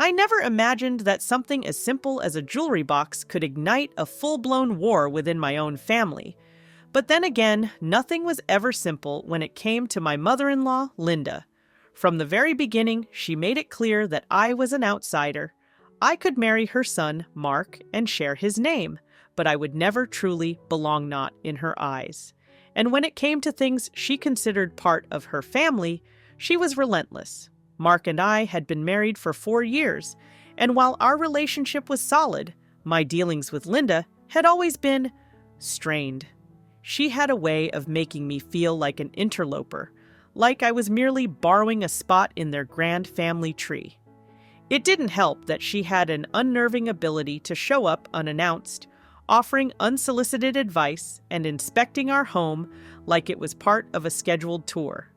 I never imagined that something as simple as a jewelry box could ignite a full-blown war within my own family. But then again, nothing was ever simple when it came to my mother-in-law, Linda. From the very beginning, she made it clear that I was an outsider. I could marry her son, Mark, and share his name, but I would never truly belong not in her eyes. And when it came to things she considered part of her family, she was relentless. Mark and I had been married for 4 years, and while our relationship was solid, my dealings with Linda had always been strained. She had a way of making me feel like an interloper, like I was merely borrowing a spot in their grand family tree. It didn't help that she had an unnerving ability to show up unannounced, offering unsolicited advice and inspecting our home like it was part of a scheduled tour.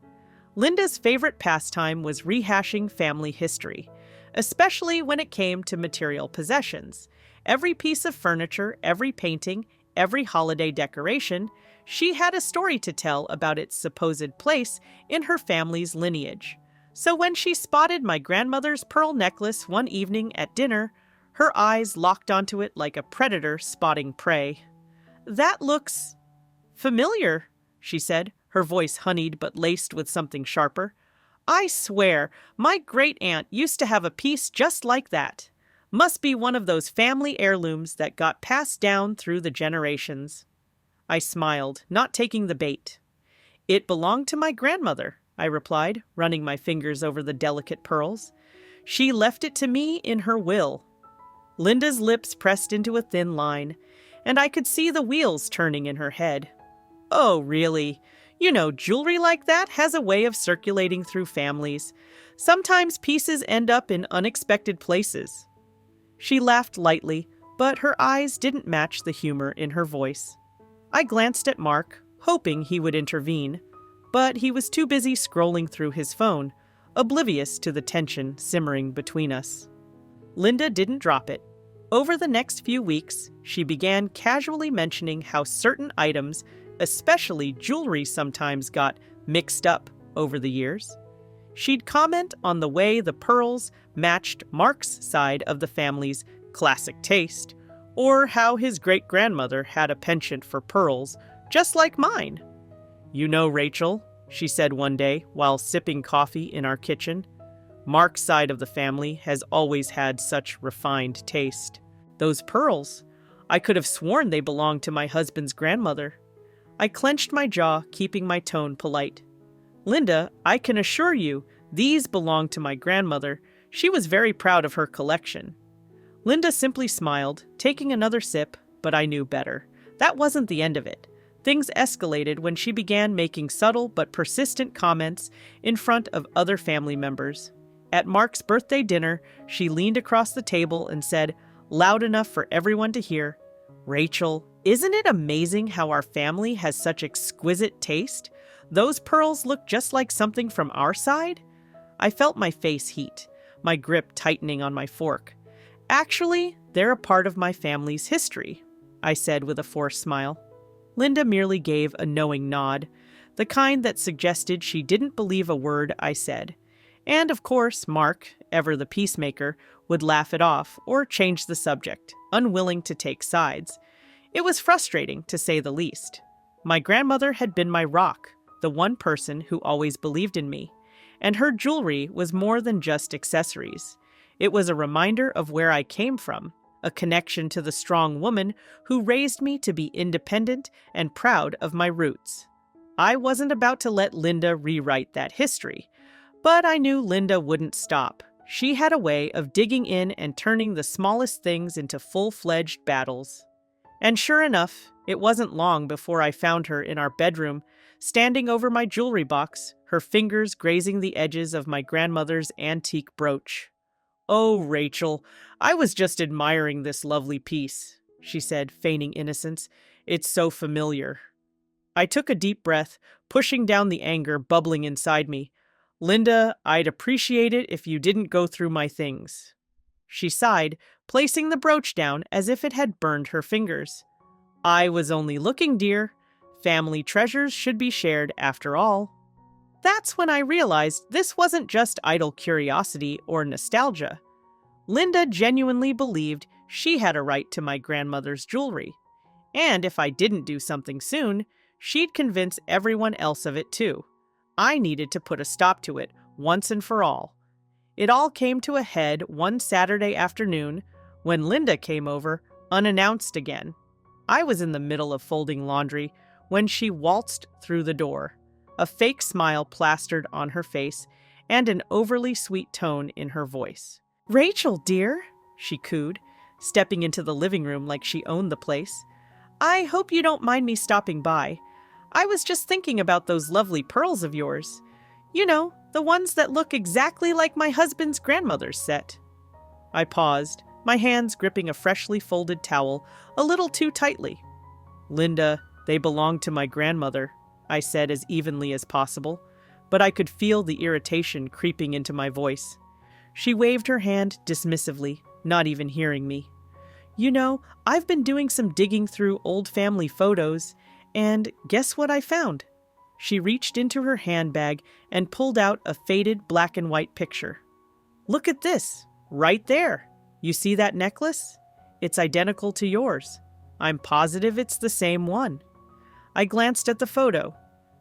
Linda's favorite pastime was rehashing family history, especially when it came to material possessions. Every piece of furniture, every painting, every holiday decoration, she had a story to tell about its supposed place in her family's lineage. So when she spotted my grandmother's pearl necklace one evening at dinner, her eyes locked onto it like a predator spotting prey. "That looks familiar," she said, her voice honeyed but laced with something sharper. "I swear, my great-aunt used to have a piece just like that. Must be one of those family heirlooms that got passed down through the generations." I smiled, not taking the bait. "It belonged to my grandmother," I replied, running my fingers over the delicate pearls. "She left it to me in her will." Linda's lips pressed into a thin line, and I could see the wheels turning in her head. "Oh, really? You know, jewelry like that has a way of circulating through families. Sometimes pieces end up in unexpected places." She laughed lightly, but her eyes didn't match the humor in her voice. I glanced at Mark, hoping he would intervene, but he was too busy scrolling through his phone, oblivious to the tension simmering between us. Linda didn't drop it. Over the next few weeks, she began casually mentioning how certain items, especially jewelry, sometimes got mixed up over the years. She'd comment on the way the pearls matched Mark's side of the family's classic taste, or how his great-grandmother had a penchant for pearls, just like mine. "You know, Rachel," she said one day while sipping coffee in our kitchen, "Mark's side of the family has always had such refined taste. Those pearls, I could have sworn they belonged to my husband's grandmother." I clenched my jaw, keeping my tone polite. "Linda, I can assure you, these belong to my grandmother. She was very proud of her collection." Linda simply smiled, taking another sip, but I knew better. That wasn't the end of it. Things escalated when she began making subtle but persistent comments in front of other family members. At Mark's birthday dinner, she leaned across the table and said, loud enough for everyone to hear, "Rachel, isn't it amazing how our family has such exquisite taste? Those pearls look just like something from our side?" I felt my face heat, my grip tightening on my fork. "Actually, they're a part of my family's history," I said with a forced smile. Linda merely gave a knowing nod, the kind that suggested she didn't believe a word I said. And of course, Mark, ever the peacemaker, would laugh it off or change the subject, unwilling to take sides. It was frustrating, to say the least. My grandmother had been my rock, the one person who always believed in me, and her jewelry was more than just accessories. It was a reminder of where I came from, a connection to the strong woman who raised me to be independent and proud of my roots. I wasn't about to let Linda rewrite that history, but I knew Linda wouldn't stop. She had a way of digging in and turning the smallest things into full-fledged battles. And sure enough, it wasn't long before I found her in our bedroom, standing over my jewelry box, her fingers grazing the edges of my grandmother's antique brooch. "Oh, Rachel, I was just admiring this lovely piece," she said, feigning innocence. "It's so familiar." I took a deep breath, pushing down the anger bubbling inside me. "Linda, I'd appreciate it if you didn't go through my things." She sighed, placing the brooch down as if it had burned her fingers. "I was only looking, dear. Family treasures should be shared after all." That's when I realized this wasn't just idle curiosity or nostalgia. Linda genuinely believed she had a right to my grandmother's jewelry. And if I didn't do something soon, she'd convince everyone else of it too. I needed to put a stop to it once and for all. It all came to a head one Saturday afternoon when Linda came over, unannounced again. I was in the middle of folding laundry when she waltzed through the door, a fake smile plastered on her face and an overly sweet tone in her voice. "Rachel, dear," she cooed, stepping into the living room like she owned the place. "I hope you don't mind me stopping by. I was just thinking about those lovely pearls of yours. You know, the ones that look exactly like my husband's grandmother's set." I paused, my hands gripping a freshly folded towel a little too tightly. "Linda, they belong to my grandmother," I said as evenly as possible, but I could feel the irritation creeping into my voice. She waved her hand dismissively, not even hearing me. "You know, I've been doing some digging through old family photos, and guess what I found?" She reached into her handbag and pulled out a faded black and white picture. "Look at this, right there. You see that necklace? It's identical to yours. I'm positive it's the same one." I glanced at the photo.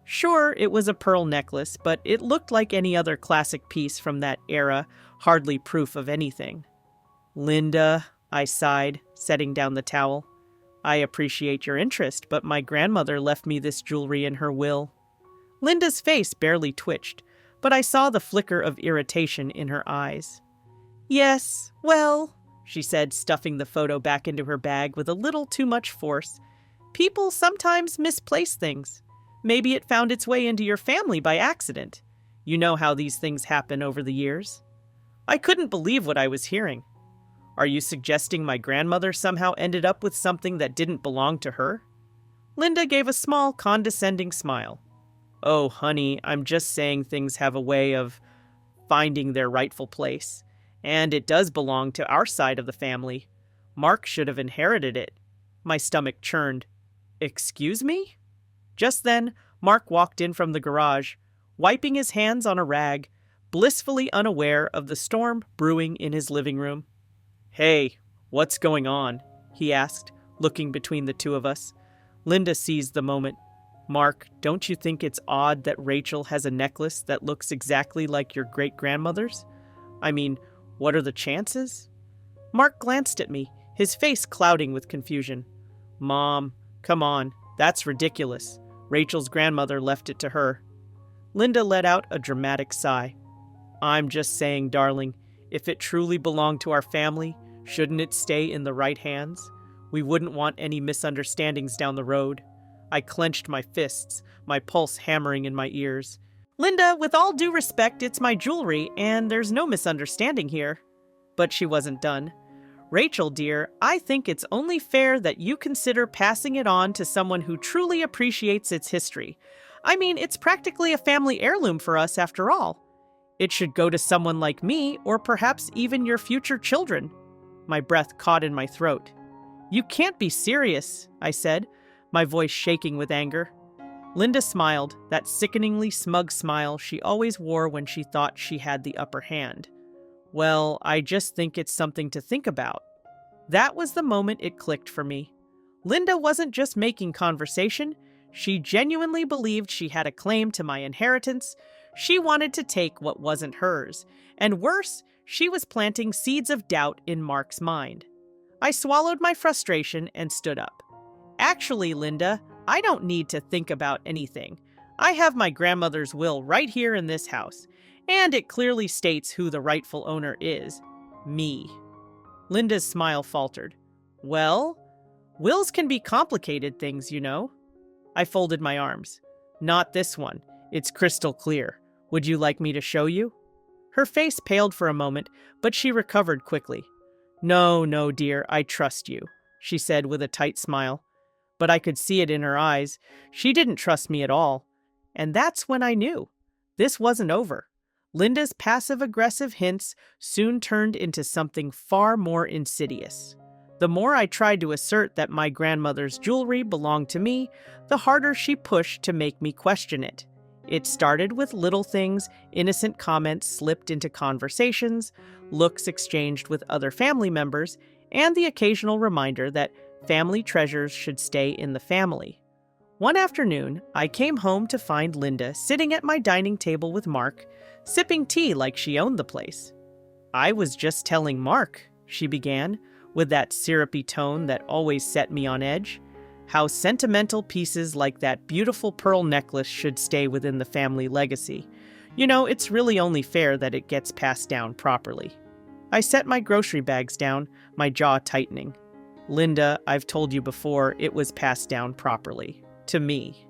Sure, it was a pearl necklace, but it looked like any other classic piece from that era, hardly proof of anything. "Linda," I sighed, setting down the towel. "I appreciate your interest, but my grandmother left me this jewelry in her will." Linda's face barely twitched, but I saw the flicker of irritation in her eyes. "Yes, well," she said, stuffing the photo back into her bag with a little too much force, "people sometimes misplace things. Maybe it found its way into your family by accident. You know how these things happen over the years." I couldn't believe what I was hearing. "Are you suggesting my grandmother somehow ended up with something that didn't belong to her?" Linda gave a small, condescending smile. "Oh, honey, I'm just saying things have a way of finding their rightful place. And it does belong to our side of the family. Mark should have inherited it." My stomach churned. "Excuse me?" Just then, Mark walked in from the garage, wiping his hands on a rag, blissfully unaware of the storm brewing in his living room. "Hey, what's going on?" he asked, looking between the two of us. Linda seized the moment. "Mark, don't you think it's odd that Rachel has a necklace that looks exactly like your great-grandmother's? I mean, what are the chances?" Mark glanced at me, his face clouding with confusion. "Mom, come on, that's ridiculous. Rachel's grandmother left it to her." Linda let out a dramatic sigh. "I'm just saying, darling, if it truly belonged to our family, shouldn't it stay in the right hands? We wouldn't want any misunderstandings down the road." I clenched my fists, my pulse hammering in my ears. "Linda, with all due respect, it's my jewelry, and there's no misunderstanding here." But she wasn't done. "Rachel, dear, I think it's only fair that you consider passing it on to someone who truly appreciates its history. I mean, it's practically a family heirloom for us after all. It should go to someone like me, or perhaps even your future children." My breath caught in my throat. "You can't be serious," I said, my voice shaking with anger. Linda smiled, that sickeningly smug smile she always wore when she thought she had the upper hand. "Well, I just think it's something to think about." That was the moment it clicked for me. Linda wasn't just making conversation. She genuinely believed she had a claim to my inheritance. She wanted to take what wasn't hers. And worse, she was planting seeds of doubt in Mark's mind. I swallowed my frustration and stood up. "Actually, Linda, I don't need to think about anything. I have my grandmother's will right here in this house, and it clearly states who the rightful owner is. Me." Linda's smile faltered. "Well, wills can be complicated things, you know." I folded my arms. "Not this one. It's crystal clear. Would you like me to show you?" Her face paled for a moment, but she recovered quickly. No, dear, I trust you," she said with a tight smile. But I could see it in her eyes. She didn't trust me at all. And that's when I knew. This wasn't over. Linda's passive-aggressive hints soon turned into something far more insidious. The more I tried to assert that my grandmother's jewelry belonged to me, the harder she pushed to make me question it. It started with little things, innocent comments slipped into conversations, looks exchanged with other family members, and the occasional reminder that family treasures should stay in the family. One afternoon, I came home to find Linda sitting at my dining table with Mark, sipping tea like she owned the place. "I was just telling Mark," she began, with that syrupy tone that always set me on edge, "how sentimental pieces like that beautiful pearl necklace should stay within the family legacy. You know, it's really only fair that it gets passed down properly." I set my grocery bags down, my jaw tightening. "Linda, I've told you before, it was passed down properly. To me."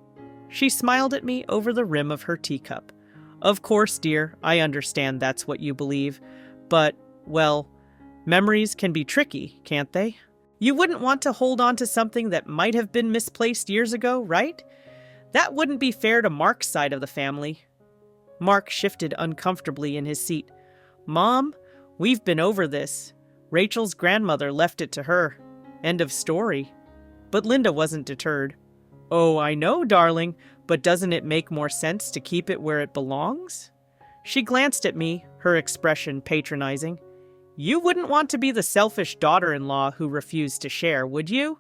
She smiled at me over the rim of her teacup. "Of course, dear, I understand that's what you believe. But, well, memories can be tricky, can't they? You wouldn't want to hold on to something that might have been misplaced years ago, right? That wouldn't be fair to Mark's side of the family." Mark shifted uncomfortably in his seat. "Mom, we've been over this. Rachel's grandmother left it to her. End of story." But Linda wasn't deterred. "Oh, I know, darling, but doesn't it make more sense to keep it where it belongs?" She glanced at me, her expression patronizing. "You wouldn't want to be the selfish daughter-in-law who refused to share, would you?"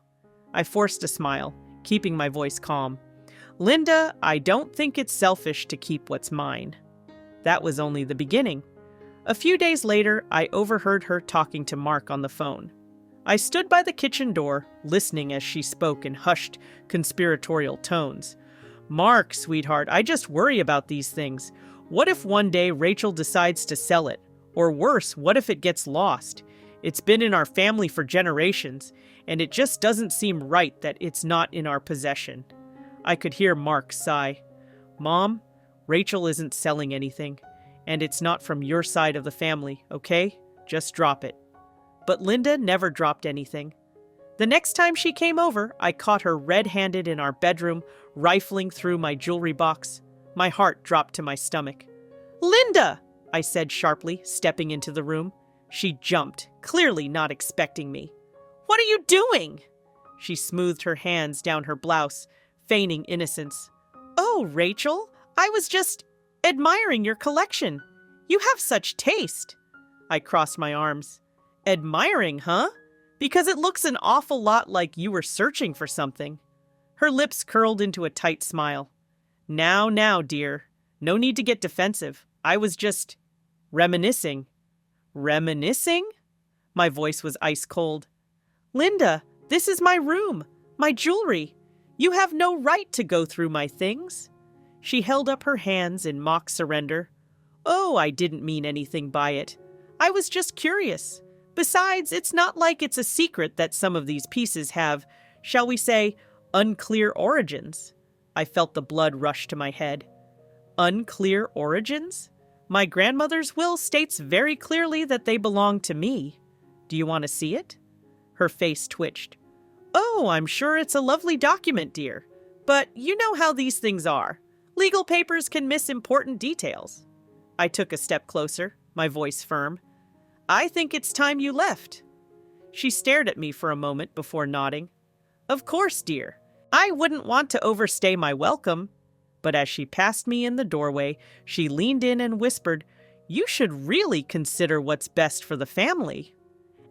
I forced a smile, keeping my voice calm. "Linda, I don't think it's selfish to keep what's mine." That was only the beginning. A few days later, I overheard her talking to Mark on the phone. I stood by the kitchen door, listening as she spoke in hushed, conspiratorial tones. "Mark, sweetheart, I just worry about these things. What if one day Rachel decides to sell it? Or worse, what if it gets lost? It's been in our family for generations, and it just doesn't seem right that it's not in our possession." I could hear Mark sigh. "Mom, Rachel isn't selling anything, and it's not from your side of the family, okay? Just drop it." But Linda never dropped anything. The next time she came over, I caught her red-handed in our bedroom, rifling through my jewelry box. My heart dropped to my stomach. "Linda!" I said sharply, stepping into the room. She jumped, clearly not expecting me. "What are you doing?" She smoothed her hands down her blouse, feigning innocence. "Oh, Rachel, I was just admiring your collection. You have such taste." I crossed my arms. "Admiring, huh? Because it looks an awful lot like you were searching for something." Her lips curled into a tight smile. Now, dear. No need to get defensive. I was just reminiscing." "Reminiscing?" My voice was ice cold. "Linda, this is my room, my jewelry. You have no right to go through my things." She held up her hands in mock surrender. "Oh, I didn't mean anything by it. I was just curious. Besides, it's not like it's a secret that some of these pieces have, shall we say, unclear origins." I felt the blood rush to my head. Unclear origins? My grandmother's will states very clearly that they belong to me. Do you want to see it? Her face twitched. "Oh, I'm sure it's a lovely document, dear. But you know how these things are. Legal papers can miss important details." I took a step closer, my voice firm. "I think it's time you left." She stared at me for a moment before nodding. "Of course, dear. I wouldn't want to overstay my welcome." But as she passed me in the doorway, she leaned in and whispered, "You should really consider what's best for the family."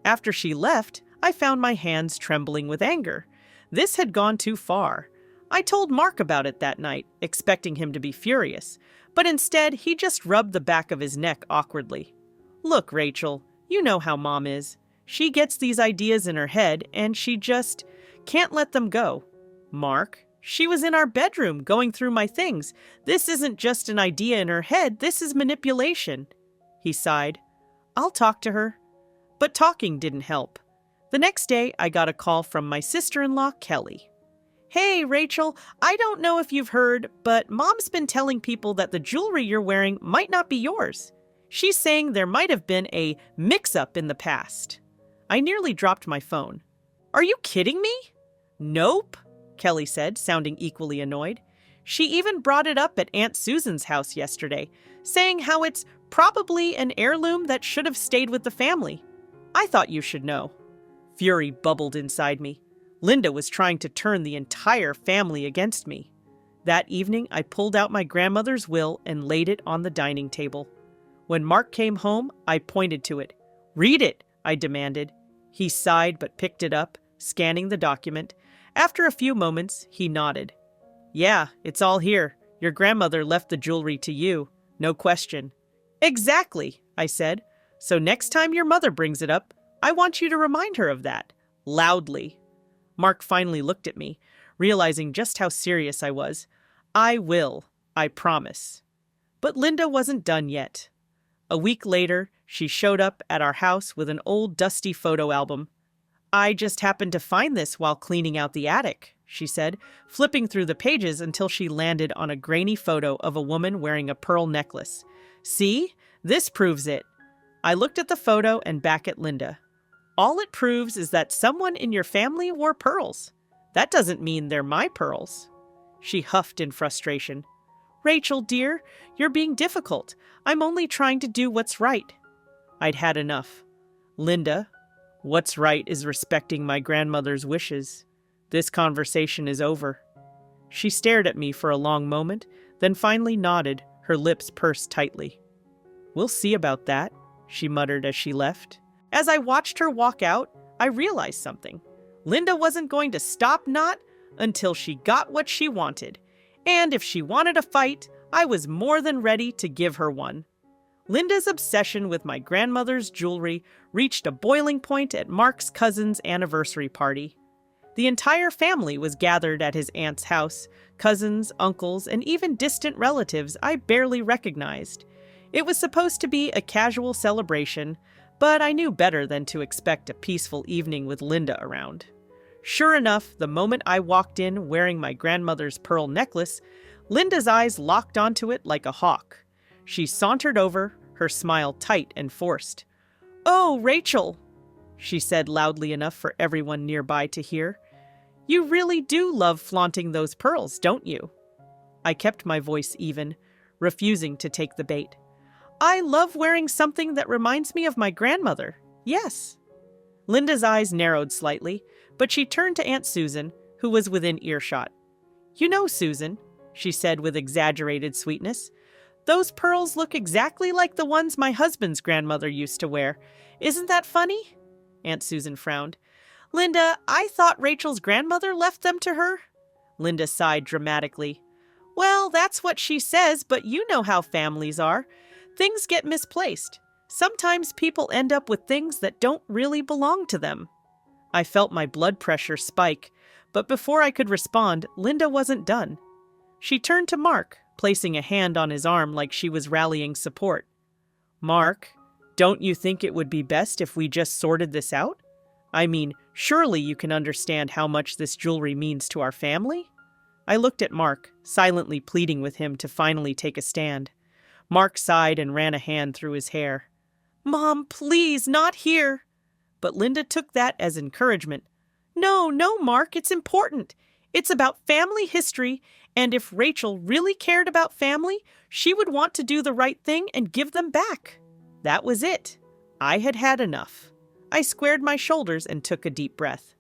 After she left, I found my hands trembling with anger. This had gone too far. I told Mark about it that night, expecting him to be furious, but instead he just rubbed the back of his neck awkwardly. "Look, Rachel, you know how Mom is. She gets these ideas in her head, and she just can't let them go. Mark, she was in our bedroom going through my things. This isn't just an idea in her head, this is manipulation." He sighed. "I'll talk to her." But talking didn't help. The next day, I got a call from my sister-in-law, Kelly. "Hey, Rachel, I don't know if you've heard, but Mom's been telling people that the jewelry you're wearing might not be yours. She's saying there might have been a mix-up in the past." I nearly dropped my phone. "Are you kidding me?" "Nope," Kelly said, sounding equally annoyed. "She even brought it up at Aunt Susan's house yesterday, saying how it's probably an heirloom that should have stayed with the family. I thought you should know." Fury bubbled inside me. Linda was trying to turn the entire family against me. That evening, I pulled out my grandmother's will and laid it on the dining table. When Mark came home, I pointed to it. "Read it," I demanded. He sighed but picked it up, scanning the document. After a few moments, he nodded. "Yeah, it's all here. Your grandmother left the jewelry to you. No question." "Exactly," I said. "So next time your mother brings it up, I want you to remind her of that. Loudly." Mark finally looked at me, realizing just how serious I was. "I will. I promise." But Linda wasn't done yet. A week later, she showed up at our house with an old dusty photo album. "I just happened to find this while cleaning out the attic," she said, flipping through the pages until she landed on a grainy photo of a woman wearing a pearl necklace. "See? This proves it." I looked at the photo and back at Linda. "All it proves is that someone in your family wore pearls. That doesn't mean they're my pearls." She huffed in frustration. "Rachel, dear, you're being difficult. I'm only trying to do what's right." I'd had enough. "Linda, what's right is respecting my grandmother's wishes. This conversation is over." She stared at me for a long moment, then finally nodded, her lips pursed tightly. "We'll see about that," she muttered as she left. As I watched her walk out, I realized something. Linda wasn't going to stop not until she got what she wanted. And if she wanted a fight, I was more than ready to give her one. Linda's obsession with my grandmother's jewelry reached a boiling point at Mark's cousin's anniversary party. The entire family was gathered at his aunt's house, cousins, uncles, and even distant relatives I barely recognized. It was supposed to be a casual celebration, but I knew better than to expect a peaceful evening with Linda around. Sure enough, the moment I walked in wearing my grandmother's pearl necklace, Linda's eyes locked onto it like a hawk. She sauntered over, her smile tight and forced. "Oh, Rachel," she said loudly enough for everyone nearby to hear. "You really do love flaunting those pearls, don't you?" I kept my voice even, refusing to take the bait. "I love wearing something that reminds me of my grandmother. Yes." Linda's eyes narrowed slightly, but she turned to Aunt Susan, who was within earshot. "You know, Susan," she said with exaggerated sweetness, "those pearls look exactly like the ones my husband's grandmother used to wear. Isn't that funny?" Aunt Susan frowned. "Linda, I thought Rachel's grandmother left them to her." Linda sighed dramatically. "Well, that's what she says, but you know how families are. Things get misplaced. Sometimes people end up with things that don't really belong to them." I felt my blood pressure spike, but before I could respond, Linda wasn't done. She turned to Mark, placing a hand on his arm like she was rallying support. "Mark, don't you think it would be best if we just sorted this out? I mean, surely you can understand how much this jewelry means to our family?" I looked at Mark, silently pleading with him to finally take a stand. Mark sighed and ran a hand through his hair. "Mom, please, not here." But Linda took that as encouragement. No, Mark, it's important. It's about family history, and if Rachel really cared about family, she would want to do the right thing and give them back." That was it. I had had enough. I squared my shoulders and took a deep breath.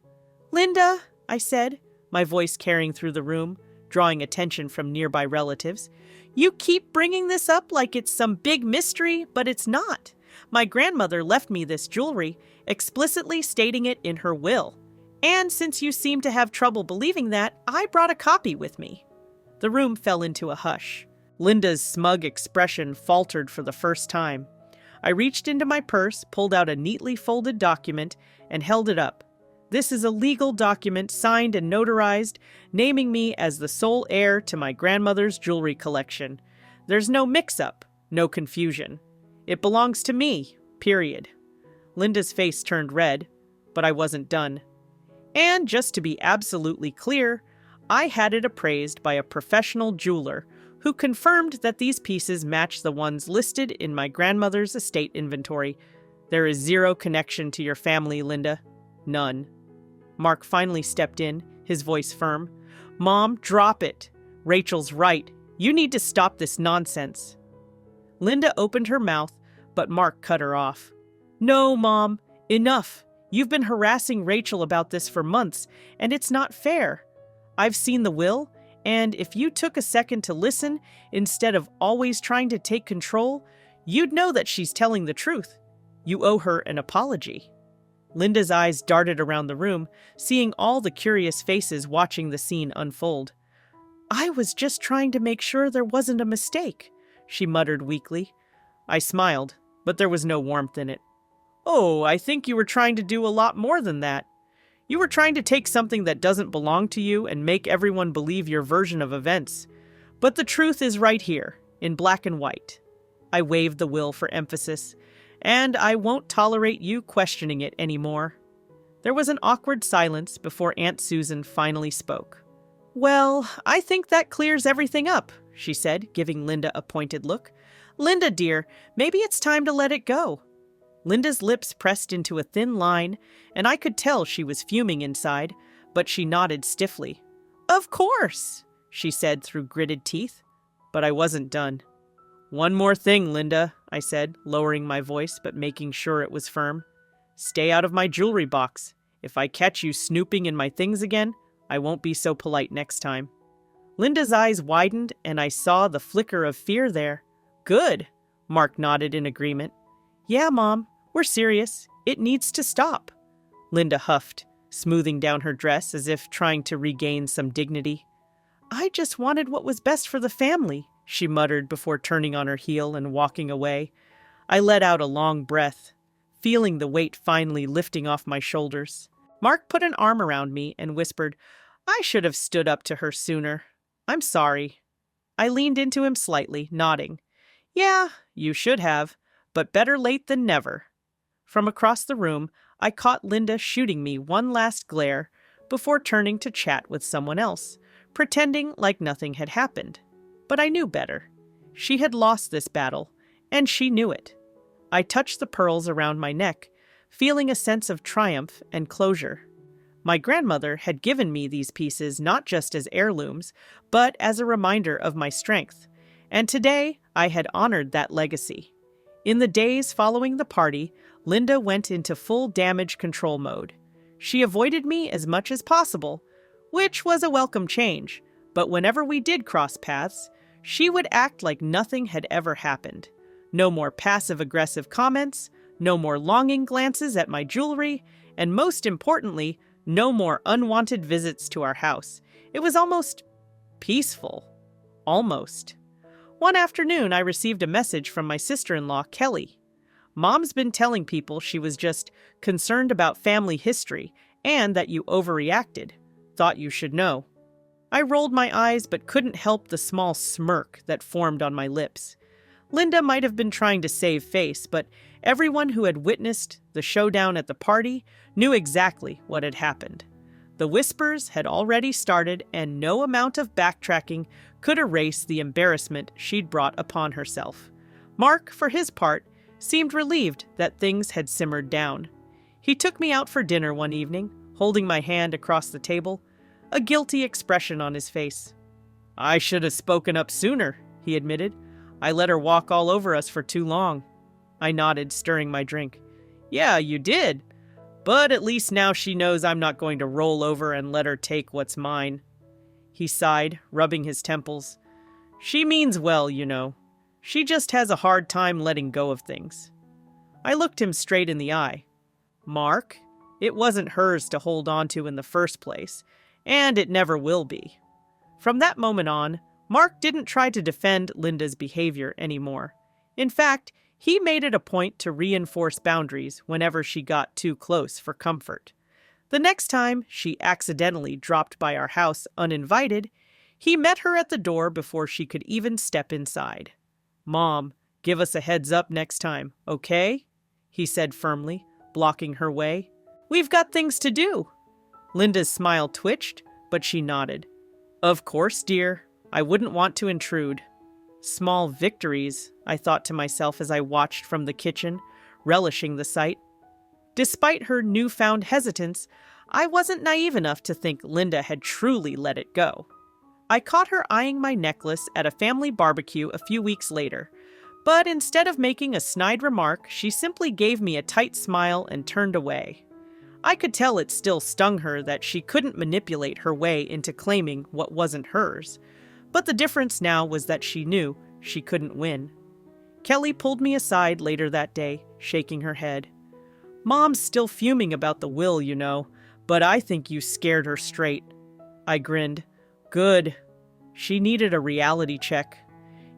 "Linda," I said, my voice carrying through the room, drawing attention from nearby relatives, "you keep bringing this up like it's some big mystery, but it's not. My grandmother left me this jewelry, explicitly stating it in her will. And since you seem to have trouble believing that, I brought a copy with me." The room fell into a hush. Linda's smug expression faltered for the first time. I reached into my purse, pulled out a neatly folded document, and held it up. "This is a legal document signed and notarized, naming me as the sole heir to my grandmother's jewelry collection. There's no mix-up, no confusion. It belongs to me, period." Linda's face turned red, but I wasn't done. "And just to be absolutely clear, I had it appraised by a professional jeweler who confirmed that these pieces match the ones listed in my grandmother's estate inventory. There is zero connection to your family, Linda. None." Mark finally stepped in, his voice firm. "Mom, drop it. Rachel's right. You need to stop this nonsense." Linda opened her mouth, but Mark cut her off. "No, Mom. Enough. You've been harassing Rachel about this for months, and it's not fair. I've seen the will, And if you took a second to listen instead of always trying to take control, you'd know that she's telling the truth. You owe her an apology." Linda's eyes darted around the room, seeing all the curious faces watching the scene unfold. "I was just trying to make sure there wasn't a mistake," she muttered weakly. I smiled, but there was no warmth in it. "Oh, I think you were trying to do a lot more than that. You were trying to take something that doesn't belong to you and make everyone believe your version of events. But the truth is right here, in black and white." I waved the will for emphasis, "and I won't tolerate you questioning it anymore." There was an awkward silence before Aunt Susan finally spoke. "Well, I think that clears everything up," she said, giving Linda a pointed look. "Linda, dear, maybe it's time to let it go." Linda's lips pressed into a thin line, and I could tell she was fuming inside, but she nodded stiffly. "Of course," she said through gritted teeth. But I wasn't done. "One more thing, Linda," I said, lowering my voice but making sure it was firm. "Stay out of my jewelry box. If I catch you snooping in my things again, I won't be so polite next time." Linda's eyes widened, and I saw the flicker of fear there. "Good," Mark nodded in agreement. "Yeah, Mom. We're serious. It needs to stop." Linda huffed, smoothing down her dress as if trying to regain some dignity. "I just wanted what was best for the family," she muttered before turning on her heel and walking away. I let out a long breath, feeling the weight finally lifting off my shoulders. Mark put an arm around me and whispered, "I should have stood up to her sooner. I'm sorry." I leaned into him slightly, nodding. "Yeah, you should have, but better late than never." From across the room, I caught Linda shooting me one last glare before turning to chat with someone else, pretending like nothing had happened. But I knew better. She had lost this battle, and she knew it. I touched the pearls around my neck, feeling a sense of triumph and closure. My grandmother had given me these pieces not just as heirlooms, but as a reminder of my strength, and today I had honored that legacy. In the days following the party, Linda went into full damage control mode. She avoided me as much as possible, which was a welcome change, but whenever we did cross paths, she would act like nothing had ever happened. No more passive-aggressive comments, no more longing glances at my jewelry, and most importantly, no more unwanted visits to our house. It was almost peaceful. Almost. One afternoon, I received a message from my sister-in-law, Kelly. "Mom's been telling people she was just concerned about family history and that you overreacted. Thought you should know." I rolled my eyes but couldn't help the small smirk that formed on my lips. Linda might have been trying to save face, but everyone who had witnessed the showdown at the party knew exactly what had happened. The whispers had already started, and no amount of backtracking could erase the embarrassment she'd brought upon herself. Mark, for his part, seemed relieved that things had simmered down. He took me out for dinner one evening, holding my hand across the table, a guilty expression on his face. "I should have spoken up sooner," he admitted. "I let her walk all over us for too long." I nodded, stirring my drink. "Yeah, you did. But at least now she knows I'm not going to roll over and let her take what's mine." He sighed, rubbing his temples. "She means well, you know. She just has a hard time letting go of things." I looked him straight in the eye. "Mark, it wasn't hers to hold on to in the first place, and it never will be." From that moment on, Mark didn't try to defend Linda's behavior anymore. In fact, he made it a point to reinforce boundaries whenever she got too close for comfort. The next time she accidentally dropped by our house uninvited, he met her at the door before she could even step inside. "Mom, give us a heads up next time, okay?" he said firmly, blocking her way. "We've got things to do." Linda's smile twitched, but she nodded. "Of course, dear. I wouldn't want to intrude." Small victories, I thought to myself as I watched from the kitchen, relishing the sight. Despite her newfound hesitance, I wasn't naive enough to think Linda had truly let it go. I caught her eyeing my necklace at a family barbecue a few weeks later, but instead of making a snide remark, she simply gave me a tight smile and turned away. I could tell it still stung her that she couldn't manipulate her way into claiming what wasn't hers. But the difference now was that she knew she couldn't win. Kelly pulled me aside later that day, shaking her head. "Mom's still fuming about the will, you know, but I think you scared her straight." I grinned. "Good." She needed a reality check.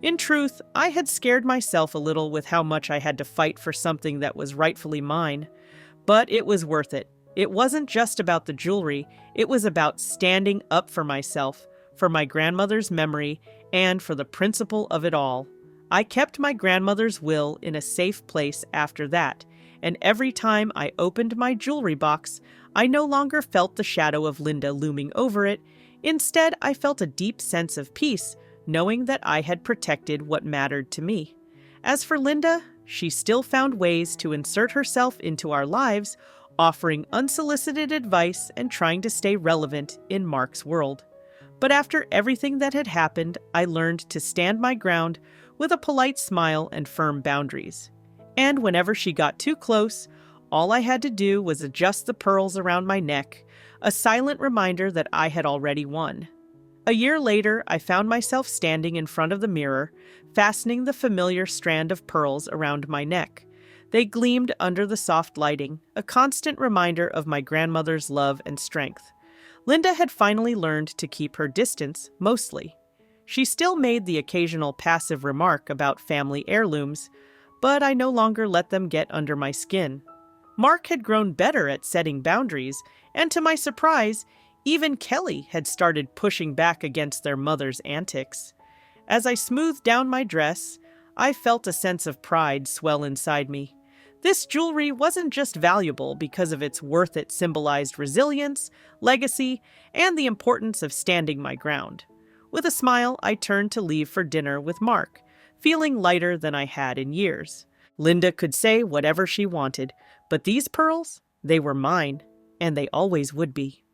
In truth, I had scared myself a little with how much I had to fight for something that was rightfully mine. But it was worth it. It wasn't just about the jewelry, it was about standing up for myself, for my grandmother's memory, and for the principle of it all. I kept my grandmother's will in a safe place after that, and every time I opened my jewelry box, I no longer felt the shadow of Linda looming over it. Instead, I felt a deep sense of peace, knowing that I had protected what mattered to me. As for Linda, she still found ways to insert herself into our lives, offering unsolicited advice and trying to stay relevant in Mark's world. But after everything that had happened, I learned to stand my ground with a polite smile and firm boundaries. And whenever she got too close, all I had to do was adjust the pearls around my neck, a silent reminder that I had already won. A year later, I found myself standing in front of the mirror, fastening the familiar strand of pearls around my neck. They gleamed under the soft lighting, a constant reminder of my grandmother's love and strength. Linda had finally learned to keep her distance, mostly. She still made the occasional passive remark about family heirlooms, but I no longer let them get under my skin. Mark had grown better at setting boundaries, and to my surprise, even Kelly had started pushing back against their mother's antics. As I smoothed down my dress, I felt a sense of pride swell inside me. This jewelry wasn't just valuable because of its worth. It symbolized resilience, legacy, and the importance of standing my ground. With a smile, I turned to leave for dinner with Mark, feeling lighter than I had in years. Linda could say whatever she wanted, but these pearls, they were mine, and they always would be.